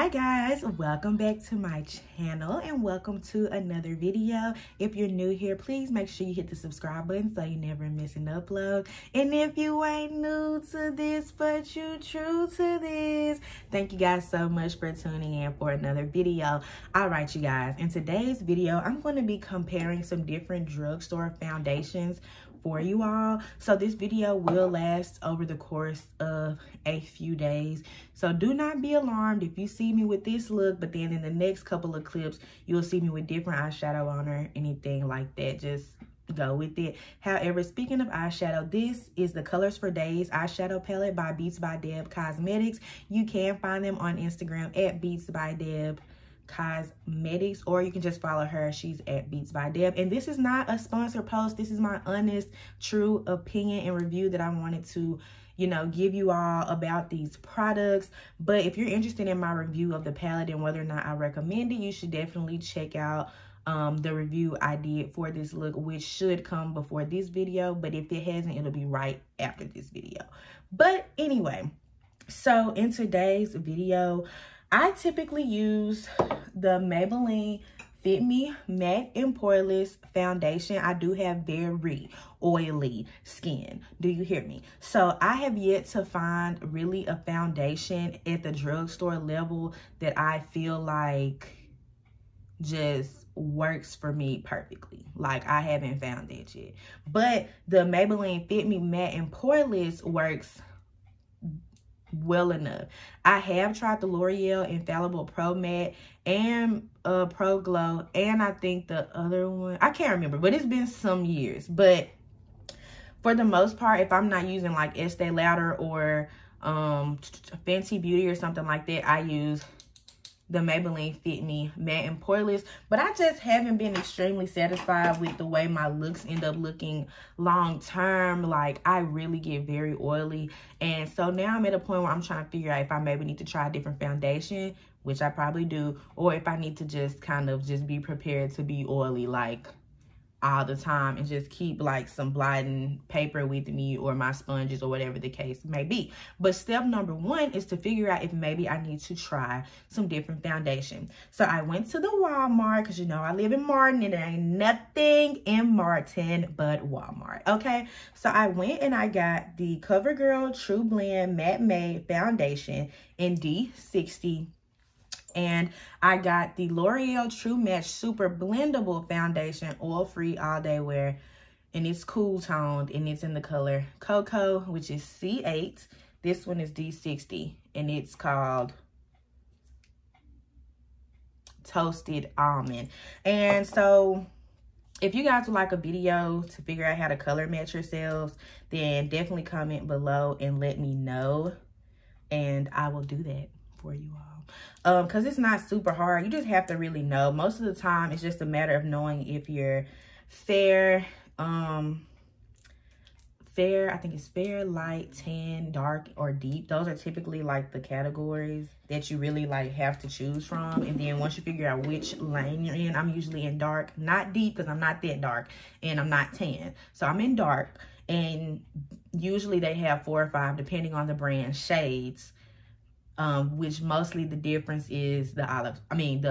Hi guys, welcome back to my channel and welcome to another video. If you're new here, please make sure you hit the subscribe button so you never miss an upload. And if you ain't new to this but you true to this, thank you guys so much for tuning in for another video. All right, you guys, in today's video I'm going to be comparing some different drugstore foundations for you all. So this video will last over the course of a few days, so do not be alarmed if you see me with this look, but then in the next couple of clips you'll see me with different eyeshadow on or anything like that. Just go with it. However, speaking of eyeshadow, this is the Colors for Days eyeshadow palette by Beats by Deb Cosmetics. You can find them on Instagram at Beats by Deb Cosmetics, or you can just follow her. She's at Beats by Deb. And this is not a sponsored post. This is my honest, true opinion and review that I wanted to, you know, give you all about these products. But if you're interested in my review of the palette and whether or not I recommend it, you should definitely check out the review I did for this look, which should come before this video. But if it hasn't, it'll be right after this video. But anyway, so in today's video, I typically use the Maybelline Fitme Matte and Poreless foundation. I do have very oily skin. Do you hear me? So I have yet to find really a foundation at the drugstore level that I feel like just works for me perfectly. Like, I haven't found that yet. But the Maybelline Fitme Matte and Poreless works well enough. I have tried the L'Oreal Infallible Pro Matte and Pro Glow, and I think the other one, I can't remember, but it's been some years. But for the most part, if I'm not using like Estee Lauder or Fenty Beauty or something like that, I use the Maybelline Fitme Matte and Poreless. But I just haven't been extremely satisfied with the way my looks end up looking long term. Like, I really get very oily, and so now I'm at a point where I'm trying to figure out if I maybe need to try a different foundation, which I probably do, or if I need to just kind of just be prepared to be oily like all the time and just keep like some blotting paper with me or my sponges or whatever the case may be. But step number one is to figure out if maybe I need to try some different foundation. So I went to the Walmart, because you know I live in Martin and there ain't nothing in Martin but Walmart, okay? So I went and I got the Covergirl TruBlend Matte Made Foundation in D60. And I got the L'Oreal True Match Super Blendable Foundation, oil-free, all-day wear. And it's cool toned, and it's in the color Cocoa, which is C8. This one is D60, and it's called Toasted Almond. And so if you guys would like a video to figure out how to color match yourselves, then definitely comment below and let me know, and I will do that for you all. Because it's not super hard. You just have to really know. Most of the time it's just a matter of knowing if you're fair, I think it's fair, light, tan, dark, or deep. Those are typically like the categories that you really like have to choose from. And then once you figure out which lane you're in, I'm usually in dark, not deep, because I'm not that dark, and I'm not tan. So I'm in dark, and usually they have 4 or 5, depending on the brand, shades. Which mostly the difference is the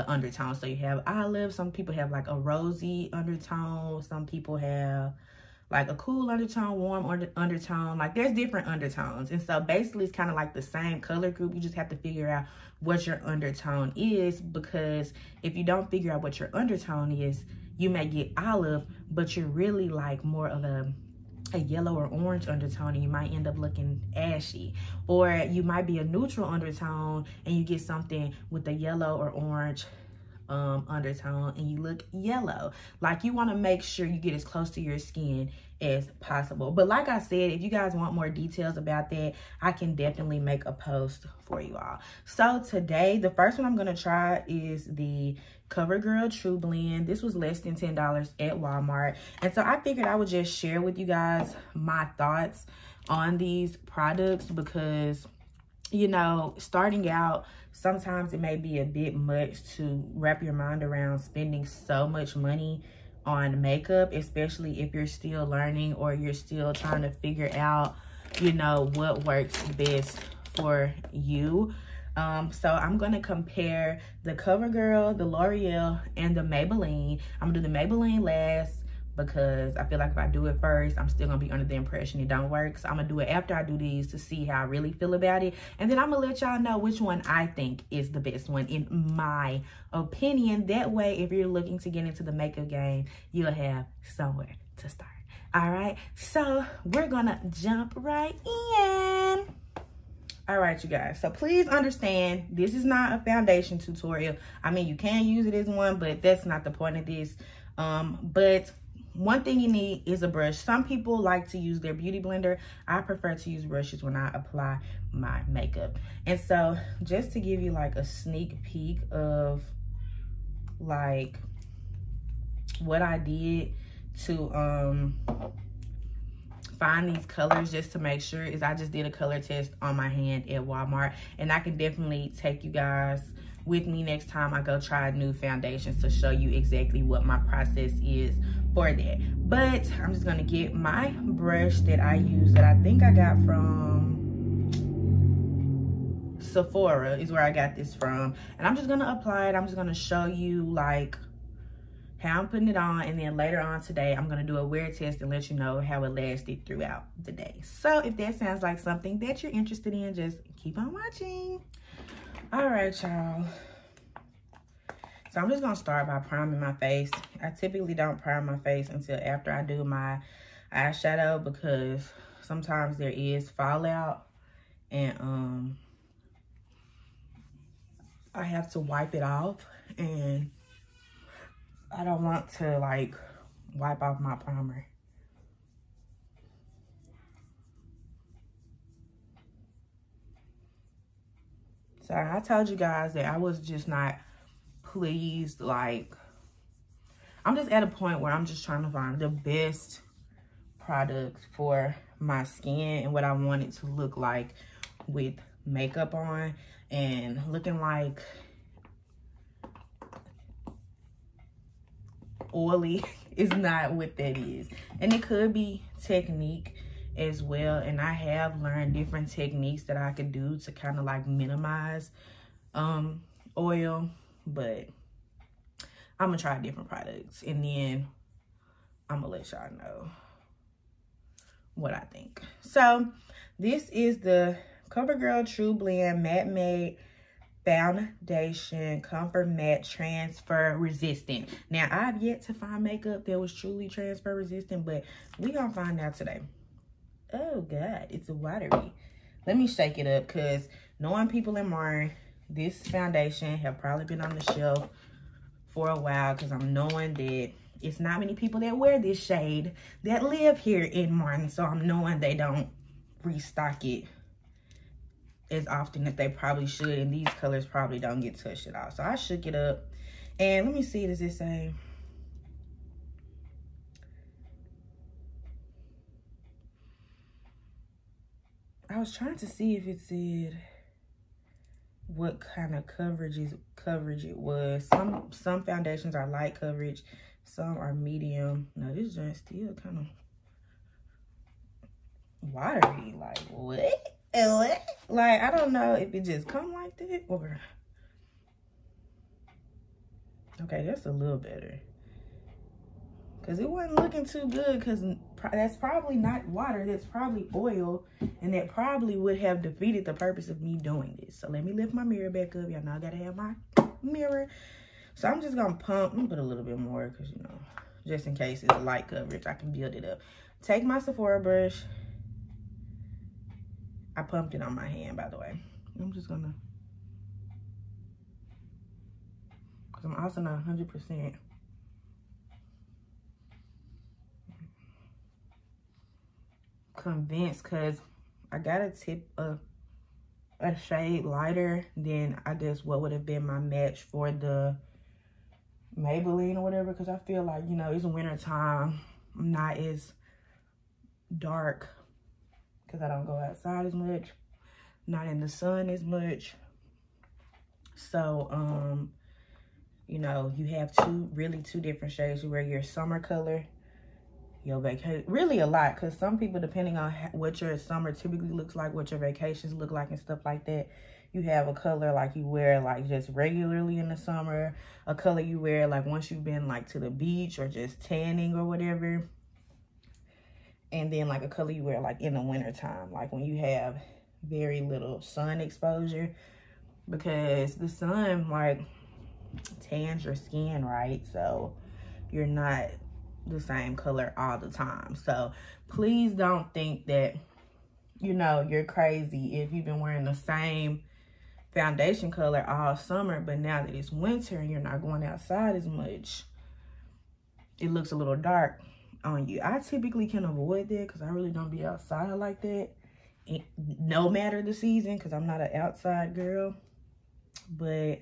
undertone. So you have olive, some people have like a rosy undertone, some people have like a cool undertone, warm undertone. Like, there's different undertones, and so basically it's kind of like the same color group. You just have to figure out what your undertone is, because if you don't figure out what your undertone is, you may get olive, but you're really like more of a yellow or orange undertone, and you might end up looking ashy. Or you might be a neutral undertone and you get something with a yellow or orange undertone and you look yellow. Like, you want to make sure you get as close to your skin as possible. But like I said, if you guys want more details about that, I can definitely make a post for you all. So today, the first one I'm going to try is the Covergirl TruBlend. This was less than $10 at Walmart. And so I figured I would just share with you guys my thoughts on these products, because, you know, starting out, sometimes it may be a bit much to wrap your mind around spending so much money on makeup, especially if you're still learning or you're still trying to figure out, you know, what works best for you. So I'm gonna compare the CoverGirl, the L'Oreal, and the Maybelline. I'm gonna do the Maybelline last because I feel like if I do it first, I'm still gonna be under the impression it don't work. So I'm gonna do it after I do these to see how I really feel about it. And then I'm gonna let y'all know which one I think is the best one in my opinion. That way, if you're looking to get into the makeup game, you'll have somewhere to start. All right, so we're gonna jump right in. All right, you guys, so please understand, this is not a foundation tutorial. I mean, you can use it as one, but that's not the point of this. But one thing you need is a brush. Some people like to use their beauty blender. I prefer to use brushes when I apply my makeup. And so just to give you like a sneak peek of like what I did to find these colors just to make sure is I just did a color test on my hand at Walmart, and I can definitely take you guys with me next time I go try new foundations to show you exactly what my process is for that. But I'm just gonna get my brush that I use that I think I got from Sephora is where I got this from, and I'm just gonna apply it. I'm just gonna show you like how I'm putting it on, and then later on today I'm gonna do a wear test and let you know how it lasted throughout the day. So if that sounds like something that you're interested in, just keep on watching. All right, y'all, so I'm just gonna start by priming my face. I typically don't prime my face until after I do my eyeshadow because sometimes there is fallout, and I have to wipe it off, and I don't want to like wipe off my primer. So I told you guys that I was just not pleased. Like, I'm just at a point where I'm just trying to find the best products for my skin and what I want it to look like with makeup on, and looking like oily is not what that is. And it could be technique as well, and I have learned different techniques that I could do to kind of like minimize oil, but I'm gonna try different products and then I'm gonna let y'all know what I think. So this is the CoverGirl TruBlend Matte Made Foundation Comfort Matte Transfer Resistant. Now, I've yet to find makeup that was truly transfer resistant, but we gonna find out today. Oh God, it's watery. Let me shake it up, because knowing people in Martin, this foundation have probably been on the shelf for a while, because I'm knowing that it's not many people that wear this shade that live here in Martin, so I'm knowing they don't restock it as often as they probably should, and these colors probably don't get touched at all. So I shook it up, and let me see, does it say? I was trying to see if it said what kind of coverage it was. Some foundations are light coverage, some are medium. No, this joint still kind of watery. Like, what? Like, I don't know if it just come like that or... Okay, that's a little better. Because it wasn't looking too good, because that's probably not water, that's probably oil, and that probably would have defeated the purpose of me doing this. So let me lift my mirror back up. Y'all know I gotta have my mirror. So I'm just gonna pump. I'm gonna put a little bit more, because, you know, just in case it's light coverage, I can build it up. Take my Sephora brush. I pumped it on my hand, by the way. I'm just gonna, because I'm also not 100% convinced, because I got a tip of a shade lighter than I guess what would have been my match for the Maybelline or whatever, because I feel like, you know, it's winter time, I'm not as dark because I don't go outside as much, not in the sun as much. So you know, you have two different shades. You wear your summer color, your vacation, really a lot, because some people, depending on what your summer typically looks like, what your vacations look like and stuff like that, you have a color like you wear like just regularly in the summer, a color you wear like once you've been like to the beach or just tanning or whatever, and then like a color you wear like in the winter time, like when you have very little sun exposure, because the sun like tans your skin, right? So you're not the same color all the time. So please don't think that, you know, you're crazy if you've been wearing the same foundation color all summer, but now that it's winter and you're not going outside as much, it looks a little dark on you. I typically can avoid that because I really don't be outside like that, no matter the season, because I'm not an outside girl. But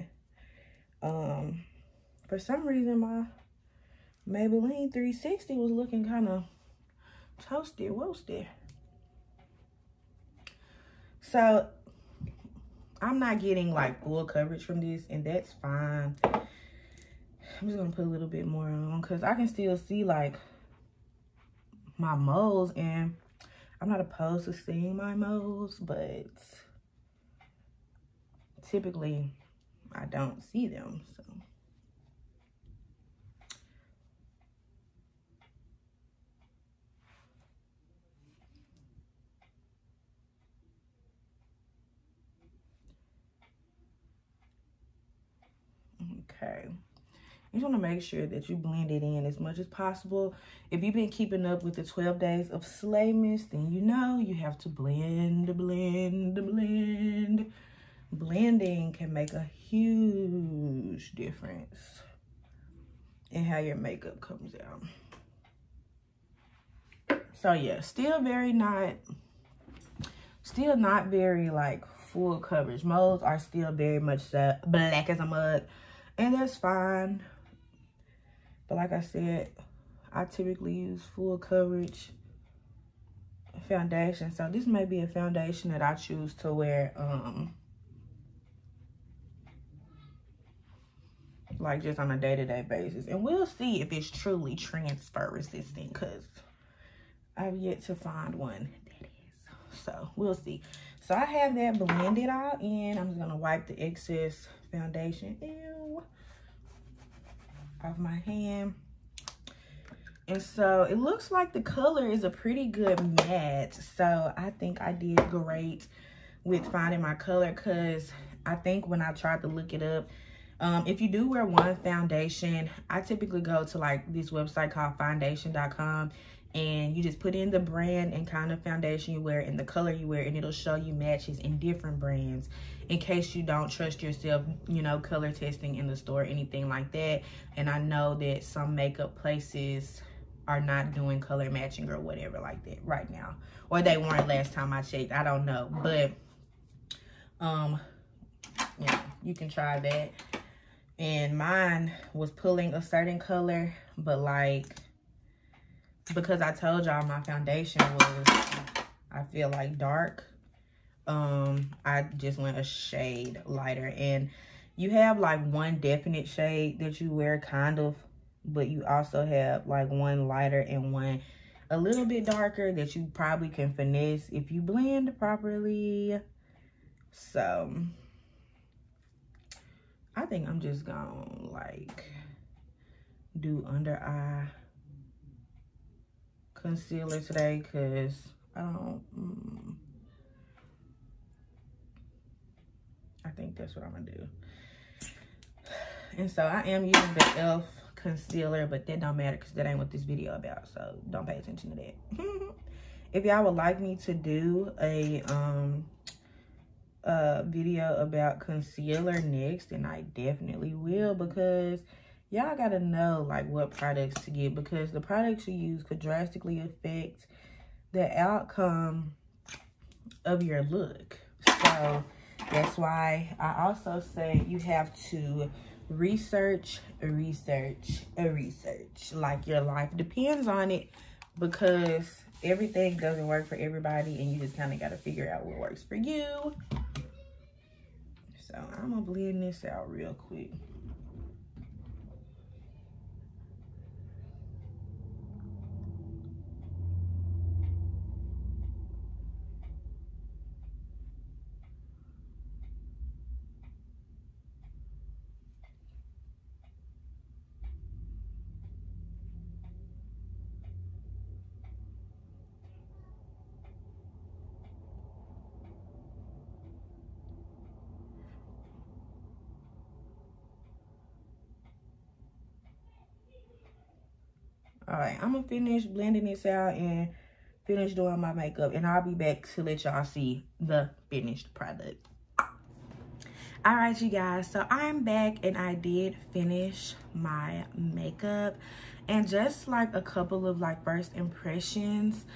for some reason my Maybelline 360 was looking kind of toasty roasty. So I'm not getting like full coverage from this, and that's fine. I'm just gonna put a little bit more on because I can still see like my moles, and I'm not opposed to seeing my moles, but typically I don't see them. So okay, you just want to make sure that you blend it in as much as possible. If you've been keeping up with the 12 days of Slaymas, then you know you have to blend, blend, blend. Blending can make a huge difference in how your makeup comes out. So yeah, still not very like full coverage. Moles are still very much so black as a mug, and that's fine. But like I said, I typically use full coverage foundation. So this may be a foundation that I choose to wear like just on a day-to-day basis. And we'll see if it's truly transfer resistant, because I've yet to find one that is. So we'll see. So I have that blended all in. I'm just gonna wipe the excess foundation off my hand. And so it looks like the color is a pretty good match. So I think I did great with finding my color, because I think when I tried to look it up, if you do wear one foundation, I typically go to like this website called foundation.com, and you just put in the brand and kind of foundation you wear and the color you wear, and it'll show you matches in different brands in case you don't trust yourself, you know, color testing in the store or anything like that. And I know that some makeup places are not doing color matching or whatever like that right now, or they weren't last time I checked. I don't know, but yeah, you can try that. And mine was pulling a certain color, but like, because I told y'all my foundation was, I feel like dark, I just went a shade lighter. And you have like one definite shade that you wear kind of, but you also have like one lighter and one a little bit darker that you probably can finesse if you blend properly. So I think I'm just gonna like do under eye concealer today, because I don't I think that's what I'm gonna do. And so I am using the e.l.f. concealer, but that don't matter because that ain't what this video about, so don't pay attention to that. If y'all would like me to do a video about concealer next, then I definitely will, because y'all gotta know like what products to get, because the products you use could drastically affect the outcome of your look. So that's why I also say you have to research like your life depends on it, because everything doesn't work for everybody, and you just kind of got to figure out what works for you. So I'm gonna blend this out real quick. All right, I'm gonna finish blending this out and finish doing my makeup, and I'll be back to let y'all see the finished product. All right, you guys, so I'm back and I did finish my makeup, and just like a couple of like first impressions,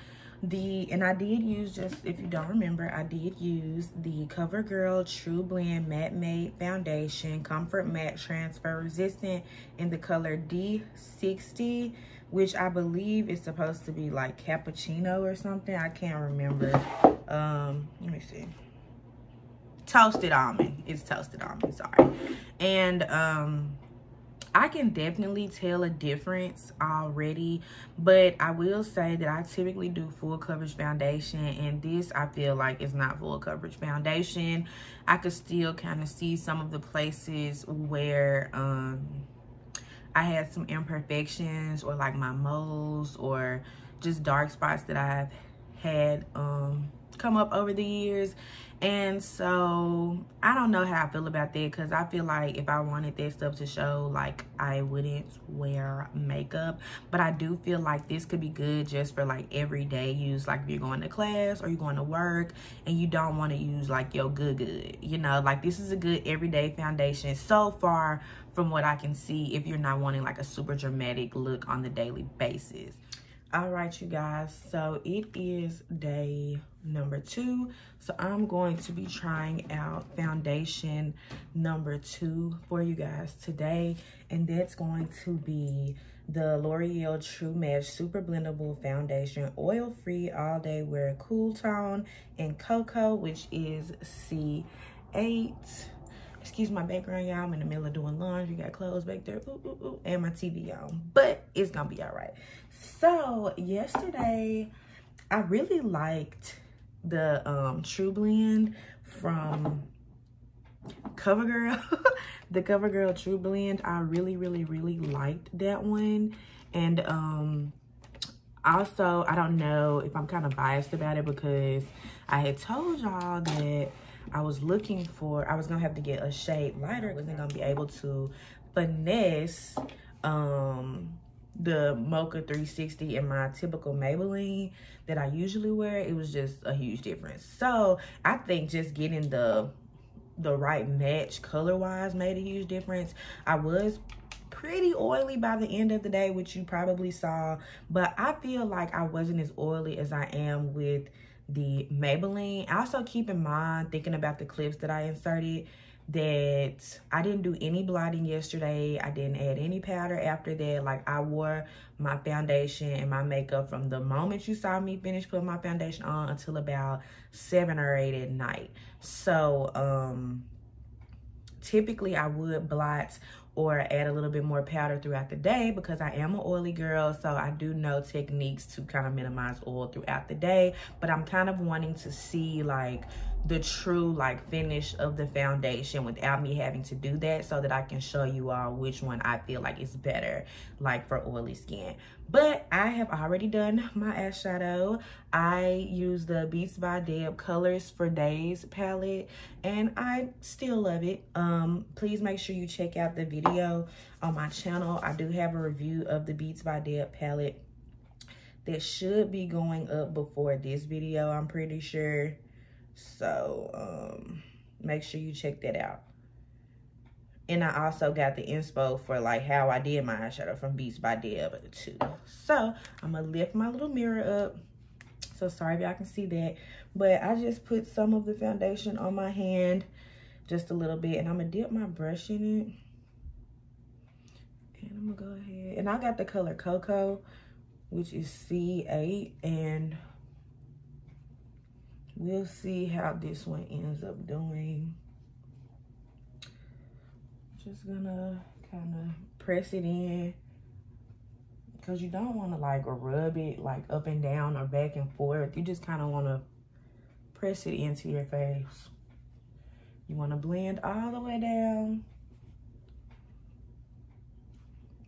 and I did use, just if you don't remember, I did use the Covergirl TruBlend Matte Made Foundation Comfort Matte Transfer Resistant in the color D60, which I believe is supposed to be like cappuccino or something. I can't remember. Let me see. Toasted almond. It's toasted almond, sorry. And I can definitely tell a difference already, but I will say that I typically do full coverage foundation, and this I feel like is not full coverage foundation. I could still kind of see some of the places where I had some imperfections, or like my moles, or just dark spots that I've had come up over the years. And so I don't know how I feel about that, because I feel like if I wanted that stuff to show, like, I wouldn't wear makeup. But I do feel like this could be good just for like everyday use, like if you're going to class or you're going to work and you don't want to use like your good, you know, like this is a good everyday foundation so far from what I can see, if you're not wanting like a super dramatic look on the daily basis. All right, you guys, so it is day number 2. So I'm going to be trying out foundation number 2 for you guys today, and that's going to be the L'Oreal True Match Super Blendable Foundation, oil-free, all-day wear, cool tone in cocoa, which is C8. Excuse my background, y'all. I'm in the middle of doing laundry. Got clothes back there. Ooh, ooh, ooh, and my TV on. But it's gonna be all right. So yesterday, I really liked the TruBlend from CoverGirl. The CoverGirl TruBlend. I really liked that one. And also, I don't know if I'm kind of biased about it, because I had told y'all that I was looking for, I was gonna have to get a shade lighter. I wasn't gonna be able to finesse the Mocha 360 in my typical Maybelline that I usually wear. It was just a huge difference. So I think just getting the right match color wise made a huge difference. I was pretty oily by the end of the day, which you probably saw, but I feel like I wasn't as oily as I am with the Maybelline. Also keep in mind, thinking about the clips that I inserted, that I didn't do any blotting yesterday. I didn't add any powder after that. Like, I wore my foundation and my makeup from the moment you saw me finish putting my foundation on until about 7 or 8 at night. So typically I would blot or add a little bit more powder throughout the day, because I am an oily girl, so I do know techniques to kind of minimize oil throughout the day. But I'm kind of wanting to see like the true like finish of the foundation without me having to do that, so that I can show you all which one I feel like is better, like for oily skin. But I have already done my eyeshadow. I use the Beats by Deb Colors for Days palette, and I still love it. Please make sure you check out the video on my channel. I do have a review of the Beats by Deb palette that should be going up before this video, I'm pretty sure. So make sure you check that out. And I also got the inspo for like how I did my eyeshadow from Beats by Deb too. So I'm gonna lift my little mirror up. So sorry if y'all can see that, but I just put some of the foundation on my hand, just a little bit, and I'm gonna dip my brush in it. And I'm gonna go ahead, and I got the color Cocoa, which is C8, and we'll see how this one ends up doing. Just gonna kind of press it in, because you don't want to like rub it like up and down or back and forth. You just kind of want to press it into your face. You want to blend all the way down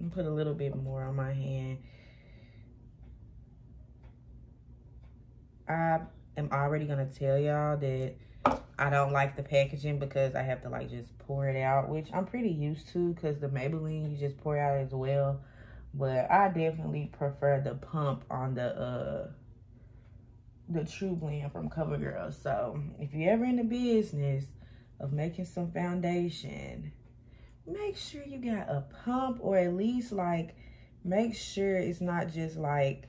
and put a little bit more on my hand. I am already gonna tell y'all that I don't like the packaging, because I have to like just pour it out, which I'm pretty used to, because the Maybelline you just pour out as well. but I definitely prefer the pump on the TruBlend from Covergirl. So if you're ever in the business of making some foundation, make sure you got a pump, or at least like make sure it's not just like,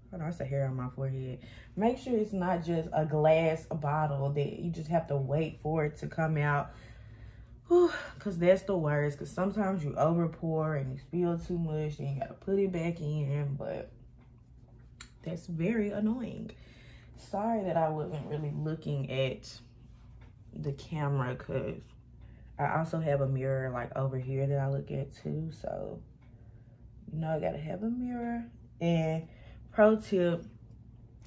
hold on, it's a hair on my forehead. Make sure it's not just a glass bottle that you just have to wait for it to come out. Because that's the worst. Because sometimes you over pour and you spill too much and you got to put it back in. But that's very annoying. Sorry that I wasn't really looking at the camera, because I also have a mirror like over here that I look at too. So, you know, I got to have a mirror. And pro tip,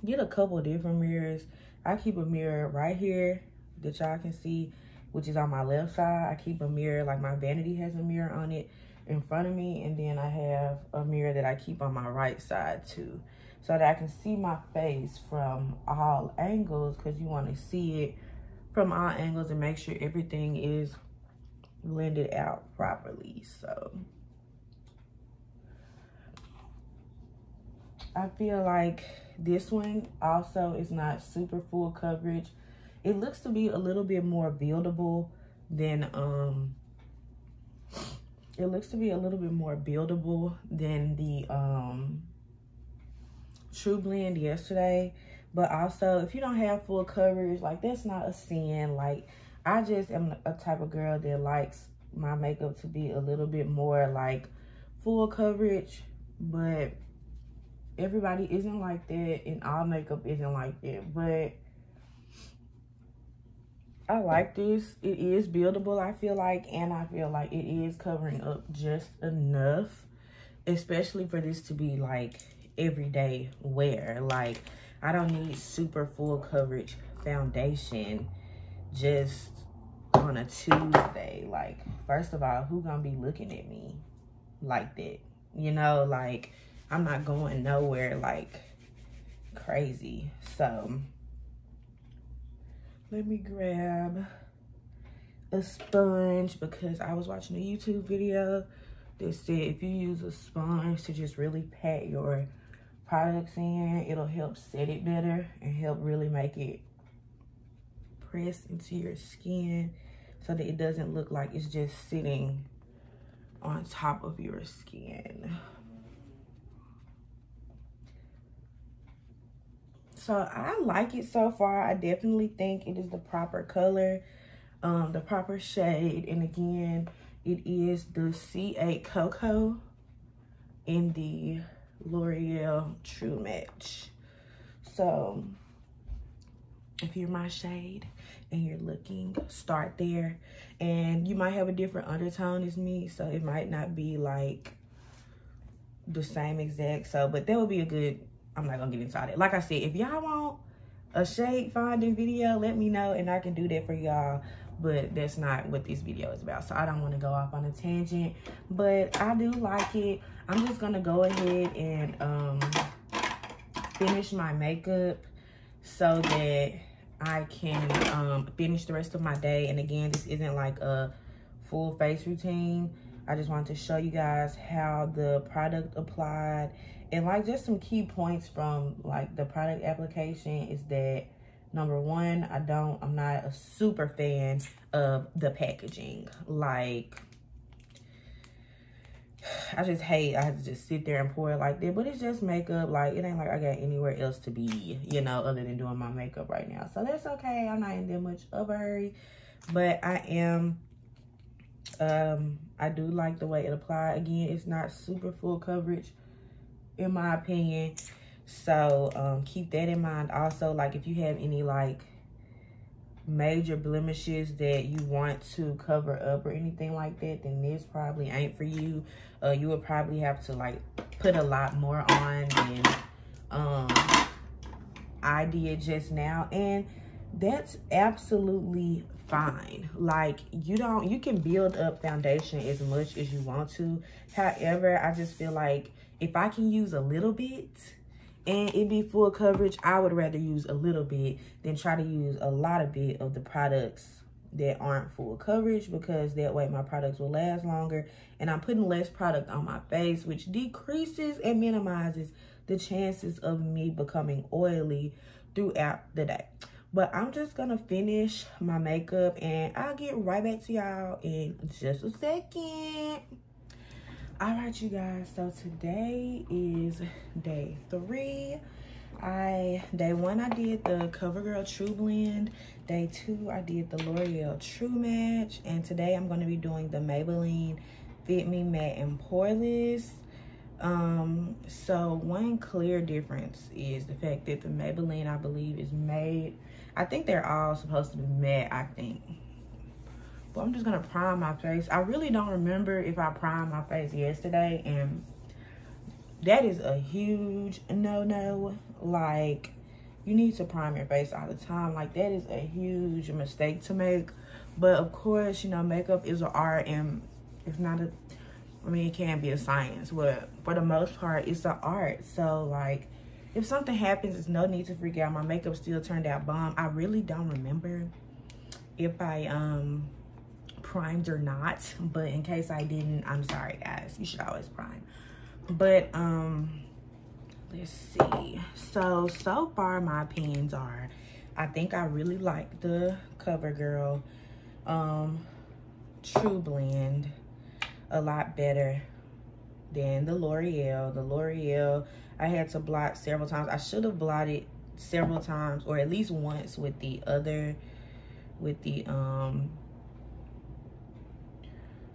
get a couple different mirrors. I keep a mirror right here that y'all can see, which is on my left side. I keep a mirror, like my vanity has a mirror on it in front of me. And then I have a mirror that I keep on my right side too, so that I can see my face from all angles, because you want to see it from all angles and make sure everything is blended out properly. So I feel like this one also is not super full coverage. It looks to be a little bit more buildable than the TruBlend yesterday. But also, if you don't have full coverage, like, that's not a sin. Like, I just am a type of girl that likes my makeup to be a little bit more like full coverage, but everybody isn't like that, and all makeup isn't like that. But I like this. It is buildable, I feel like, and I feel like it is covering up just enough, especially for this to be like everyday wear. Like, I don't need super full coverage foundation just on a Tuesday. Like, first of all, who gonna be looking at me like that? You know, like, I'm not going nowhere like crazy. So let me grab a sponge, because I was watching a YouTube video that said if you use a sponge to just really pat your products in, it'll help set it better and help really make it press into your skin, so that it doesn't look like it's just sitting on top of your skin. So I like it so far. I definitely think it is the proper color, the proper shade. And again, it is the C8 Cocoa in the L'Oreal True Match. So if you're my shade and you're looking, start there. And you might have a different undertone as me, so it might not be like the same exact. So, but that would be a good, I'm not gonna get into it. Like I said, if y'all want a shade finding video, let me know and I can do that for y'all. But that's not what this video is about, so I don't want to go off on a tangent. But I do like it. I'm just gonna go ahead and finish my makeup so that I can finish the rest of my day. And again, this isn't like a full face routine. I just wanted to show you guys how the product applied, and like just some key points from like the product application is that, number one, I'm not a super fan of the packaging. Like, I just hate, I have to just sit there and pour it like that. But it's just makeup. Like, it ain't like I got anywhere else to be, you know, other than doing my makeup right now. So that's okay. I'm not in that much of a hurry. But I am, I do like the way it applied. Again, it's not super full coverage, in my opinion. So keep that in mind. Also, like, if you have any like major blemishes that you want to cover up or anything like that, then this probably ain't for you. You would probably have to like put a lot more on than I did just now, and that's absolutely fine. Like, you can build up foundation as much as you want to. However, I just feel like if I can use a little bit and it be full coverage, I would rather use a little bit than try to use a lot of the products that aren't full coverage, because that way my products will last longer, and I'm putting less product on my face, which decreases and minimizes the chances of me becoming oily throughout the day. But I'm just gonna finish my makeup and I'll get right back to y'all in just a second. All right, you guys, so today is day 3. Day 1 I did the Covergirl TruBlend. Day 2 I did the L'Oreal True Match, and today I'm going to be doing the Maybelline Fitme Matte and Poreless. So one clear difference is the fact that the Maybelline, I believe, is made, I think they're all supposed to be matte, I think. But I'm just gonna prime my face. I really don't remember if I primed my face yesterday, and that is a huge no-no. Like, you need to prime your face all the time. Like, that is a huge mistake to make. But of course, you know, makeup is an art, and it's not a, I mean, it can be a science, but for the most part, it's an art. So, like, if something happens, there's no need to freak out. My makeup still turned out bomb. I really don't remember if I primed or not, but in case I didn't, I'm sorry, guys. You should always prime. But let's see. So far my opinions are, I think I really like the Covergirl TruBlend a lot better than the L'Oreal. The L'Oreal, I had to blot several times. I should have blotted several times, or at least once with the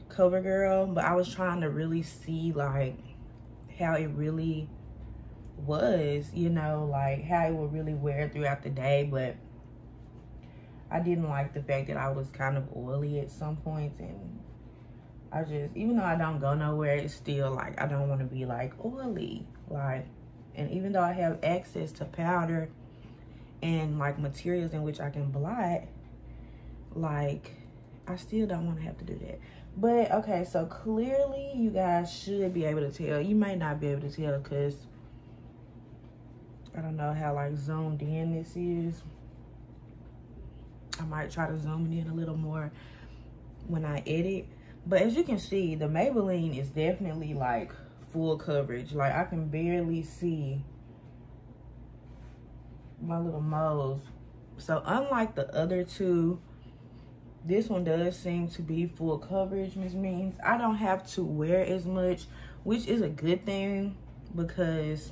Covergirl, but I was trying to really see like how it really was, you know, like how it would really wear throughout the day. But I didn't like the fact that I was kind of oily at some points, and I just, even though I don't go nowhere, it's still like I don't want to be like oily, like. And even though I have access to powder and like materials in which I can blot, like I still don't want to have to do that. But okay, so clearly you guys should be able to tell. You might not be able to tell because I don't know how like zoomed in this is. I might try to zoom it in a little more when I edit. But as you can see, the Maybelline is definitely like full coverage. Like I can barely see my little moles. So unlike the other two, this one does seem to be full coverage, which means I don't have to wear as much, which is a good thing, because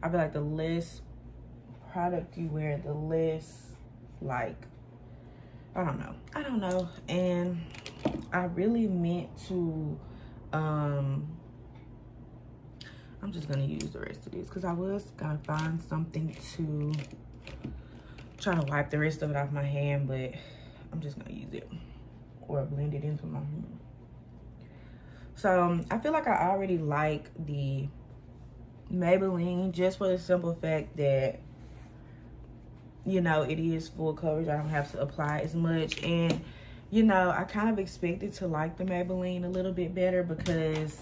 I feel like the less product you wear, the less, like, I don't know. And I really meant to, I'm just gonna use the rest of this because I was gonna find something to try to wipe the rest of it off my hand, but I'm just gonna use it or blend it into my hand. So I feel like I already like the Maybelline just for the simple fact that, you know, it is full coverage. I don't have to apply as much. And, you know, I kind of expected to like the Maybelline a little bit better because,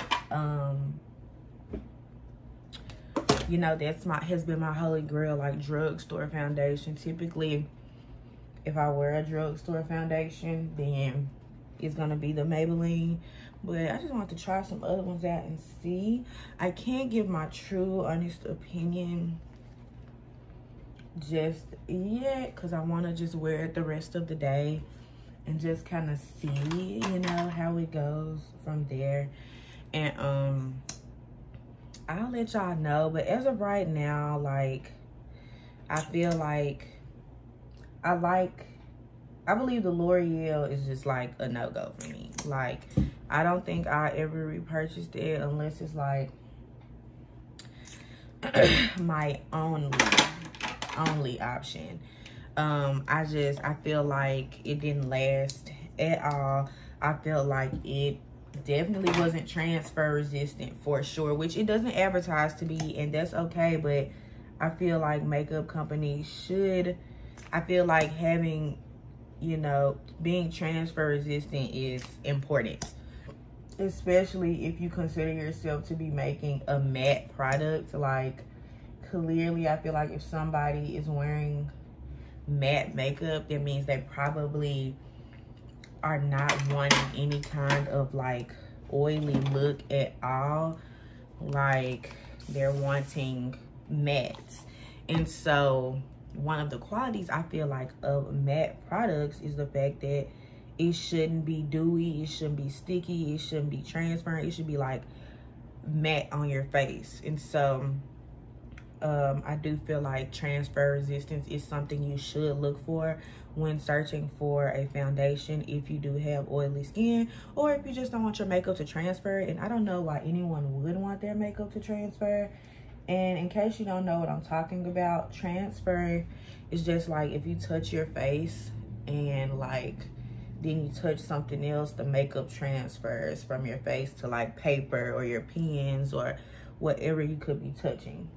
you know, that's has been my holy grail, like drugstore foundation. Typically, if I wear a drugstore foundation, then it's gonna be the Maybelline. But I just wanted to try some other ones out and see. I can't give my true, honest opinion just yet because I want to just wear it the rest of the day and just kind of see, you know, how it goes from there. And I'll let y'all know. But as of right now, like, I feel like I believe the L'Oreal is just like a no-go for me. Like, I don't think I ever repurchased it unless it's like my only option. I feel like it didn't last at all. I feel like it definitely wasn't transfer resistant for sure, which it doesn't advertise to be, and that's okay. But I feel like makeup companies should, I feel like having, you know, being transfer resistant is important, especially if you consider yourself to be making a matte product. Like, clearly I feel like if somebody is wearing matte makeup, that means they probably are not wanting any kind of like oily look at all. Like they're wanting matte. And so one of the qualities I feel like of matte products is the fact that it shouldn't be dewy, it shouldn't be sticky, it shouldn't be transparent, it should be like matte on your face. And so I do feel like transfer resistance is something you should look for when searching for a foundation if you do have oily skin, or if you just don't want your makeup to transfer. And I don't know why anyone would want their makeup to transfer. And in case you don't know what I'm talking about, transfer is just like if you touch your face and like then you touch something else, the makeup transfers from your face to like paper or your pens or whatever you could be touching.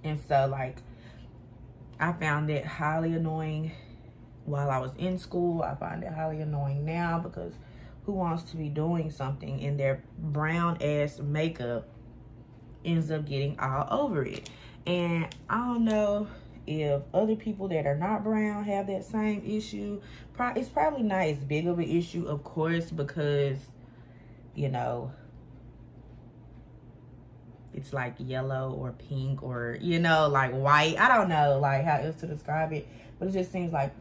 And so like I found it highly annoying while I was in school. I find it highly annoying now, because who wants to be doing something and their brown ass makeup ends up getting all over it? And I don't know if other people that are not brown have that same issue. It's probably not as big of an issue, of course, because, you know, it's like yellow or pink or, you know, like white. I don't know like how else to describe it, but it just seems like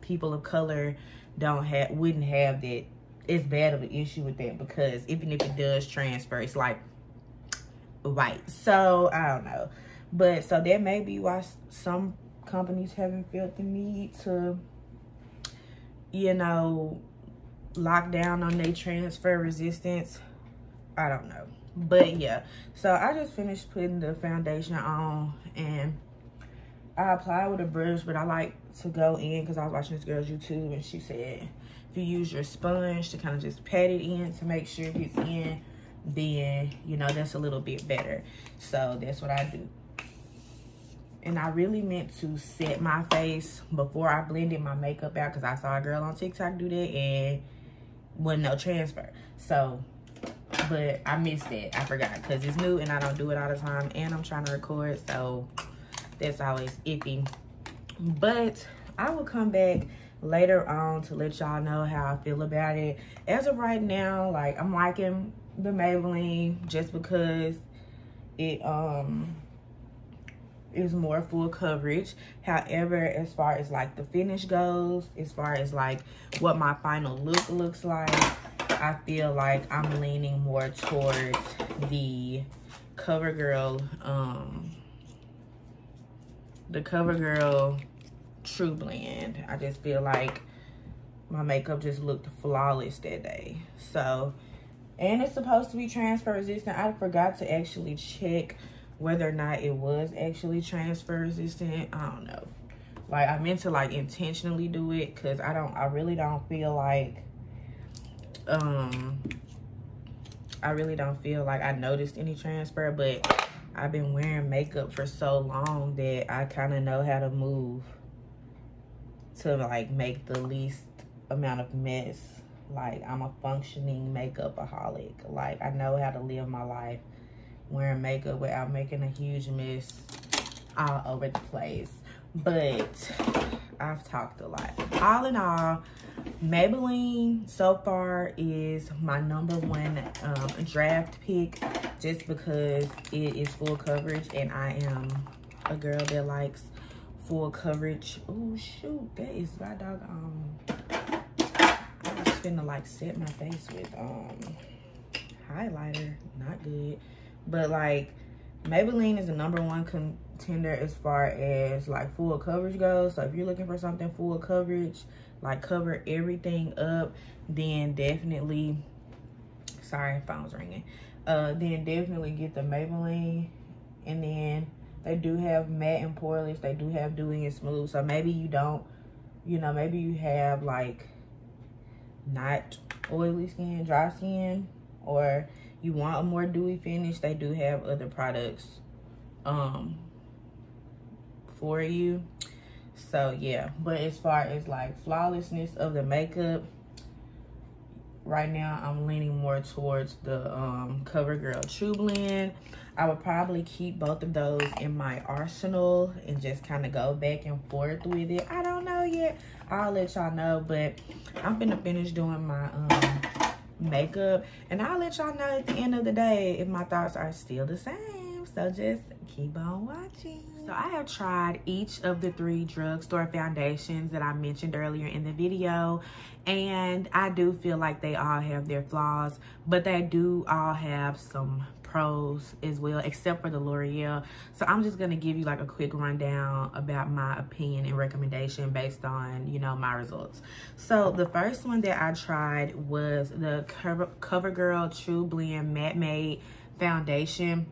people of color wouldn't have that as bad of an issue with that, because even if it does transfer, it's like white. So I don't know, but so that may be why some companies haven't felt the need to, you know, lock down on their transfer resistance. I don't know. But yeah, so I just finished putting the foundation on, and I apply with a brush, but I like to go in, because I was watching this girl's YouTube and she said if you use your sponge to kind of just pat it in to make sure it gets in, then, you know, that's a little bit better. So that's what I do. And I really meant to set my face before I blended my makeup out, because I saw a girl on TikTok do that and wasn't no transfer. So, but I missed that. I forgot, because it's new and I don't do it all the time, and I'm trying to record, so that's always iffy. But I will come back later on to let y'all know how I feel about it. As of right now, like, I'm liking the Maybelline just because it is more full coverage. However, as far as like the finish goes, as far as like what my final look looks like, I feel like I'm leaning more towards the Covergirl TruBlend. I just feel like my makeup just looked flawless that day. So, and it's supposed to be transfer resistant. I forgot to actually check whether or not it was actually transfer resistant. I don't know. Like, I meant to like intentionally do it, because I really don't feel like I noticed any transfer, but I've been wearing makeup for so long that I kind of know how to move to like make the least amount of mess. Like, I'm a functioning makeup-aholic. Like, I know how to live my life wearing makeup without making a huge mess all over the place. But I've talked a lot. All in all, Maybelline so far is my #1 draft pick, just because it is full coverage, and I am a girl that likes full coverage. Oh shoot, that is my dog. I was finna like set my face with highlighter. Not good. But like, Maybelline is the #1 contender as far as like full coverage goes. So if you're looking for something full coverage, like cover everything up, then definitely, sorry, phone's ringing. Then definitely get the Maybelline. And then they do have matte and poreless. They do have dewy and smooth. So maybe you don't, you know, maybe you have like not oily skin, dry skin, or you want a more dewy finish. They do have other products for you. So yeah, but as far as like flawlessness of the makeup, right now I'm leaning more towards the Covergirl TruBlend. I would probably keep both of those in my arsenal and just kind of go back and forth with it. I don't know yet. I'll let y'all know, but I'm finna finish doing my makeup, and I'll let y'all know at the end of the day if my thoughts are still the same. So just keep on watching. So I have tried each of the 3 drugstore foundations that I mentioned earlier in the video, and I do feel like they all have their flaws, but they do all have some pros as well, except for the L'Oreal. So I'm just gonna give you like a quick rundown about my opinion and recommendation based on, you know, my results. So the first one that I tried was the Covergirl TruBlend Matte Made Foundation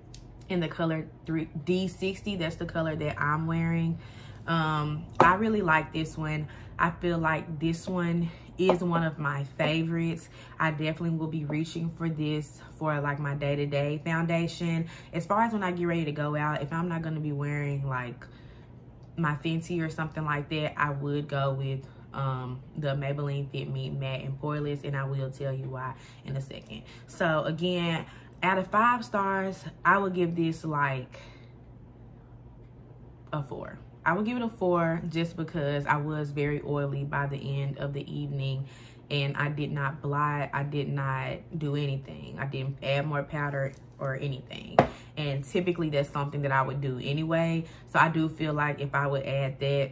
in the color D60. That's the color that I'm wearing. I really like this one. I feel like this one is one of my favorites. I definitely will be reaching for this for like my day-to-day foundation. As far as when I get ready to go out, if I'm not going to be wearing like my Fenty or something like that, I would go with the Maybelline Fitme Matte and Poreless, and I will tell you why in a second. So again, out of 5 stars, I would give this like a 4. I would give it a 4 just because I was very oily by the end of the evening, and I did not blot. I did not do anything. I didn't add more powder or anything. And typically that's something that I would do anyway. So I do feel like if I would add that,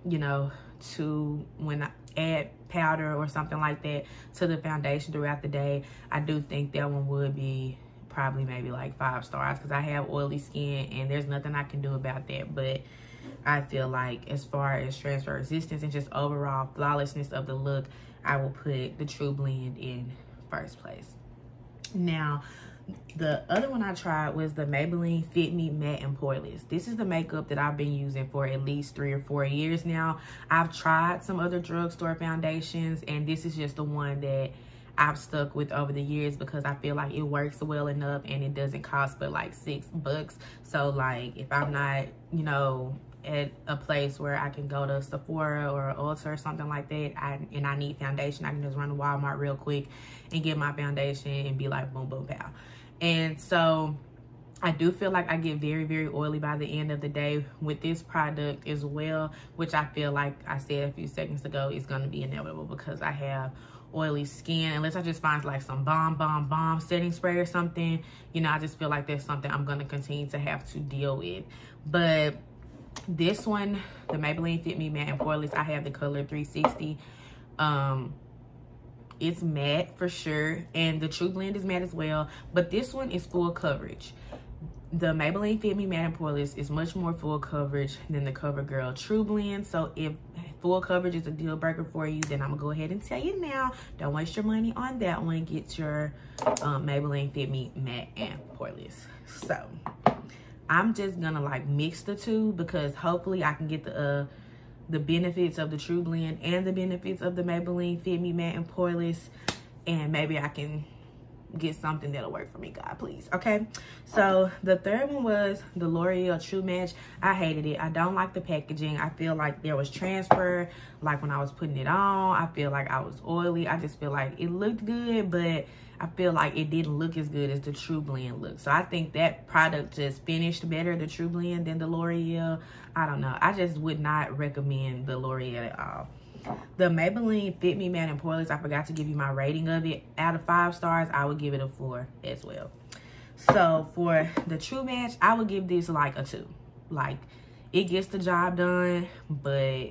you know, to when I add powder or something like that to the foundation throughout the day, I do think that one would be probably maybe like 5 stars, because I have oily skin and there's nothing I can do about that. But I feel like as far as transfer resistance and just overall flawlessness of the look, I will put the TruBlend in first place. Now, the other one I tried was the Maybelline Fitme Matte and Poreless. This is the makeup that I've been using for at least 3 or 4 years now. I've tried some other drugstore foundations, and this is just the one that I've stuck with over the years because I feel like it works well enough and it doesn't cost but like $6. So like if I'm not, you know, at a place where I can go to Sephora or Ulta or something like that, and I need foundation, I can just run to Walmart real quick and get my foundation and be like boom, boom, pow. And so I do feel like I get very, very oily by the end of the day with this product as well, which I feel like I said a few seconds ago is going to be inevitable because I have oily skin. Unless I just find like some bomb setting spray or something, you know, I just feel like that's something I'm going to continue to have to deal with. But this one, the Maybelline Fitme Matte and Poreless, I have the color 360. It's matte for sure, and the TruBlend is matte as well, but this one is full coverage. The Maybelline Fitme Matte and Poreless is much more full coverage than the Covergirl TruBlend. So if full coverage is a deal breaker for you, then I'm gonna go ahead and tell you now, don't waste your money on that one. Get your Maybelline Fitme Matte and Poreless. So I'm just gonna like mix the two because hopefully I can get the benefits of the TruBlend and the benefits of the Maybelline Fitme Matte and Poreless, and maybe I can get something that'll work for me, God, please. Okay, so the third one was the L'Oreal True Match. I hated it. I don't like the packaging. I feel like there was transfer, like when I was putting it on. I feel like I was oily. I just feel like it looked good, but I feel like it didn't look as good as the TruBlend looked. So I think that product just finished better, the TruBlend, than the L'Oreal. I don't know. I just would not recommend the L'Oreal at all. The Maybelline Fitme Matte and Poreless, I forgot to give you my rating of it. Out of 5 stars, I would give it a 4 as well. So for the True Match, I would give this like a 2. Like, it gets the job done, but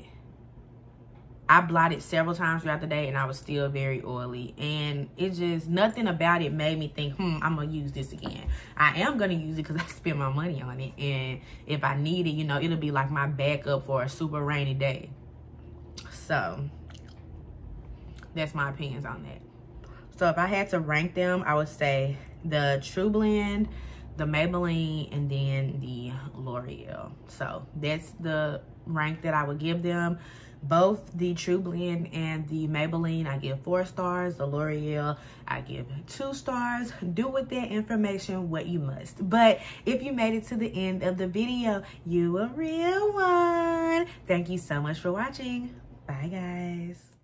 I blotted several times throughout the day and I was still very oily. And it just, nothing about it made me think, I'm going to use this again. I am going to use it because I spent my money on it. And if I need it, you know, it'll be like my backup for a super rainy day. So that's my opinions on that. So if I had to rank them, I would say the TruBlend, the Maybelline, and then the L'Oreal. So that's the rank that I would give them. Both the TruBlend and the Maybelline, I give 4 stars. The L'Oreal, I give 2 stars. Do with that information what you must. But if you made it to the end of the video, you a real one. Thank you so much for watching. Bye, guys.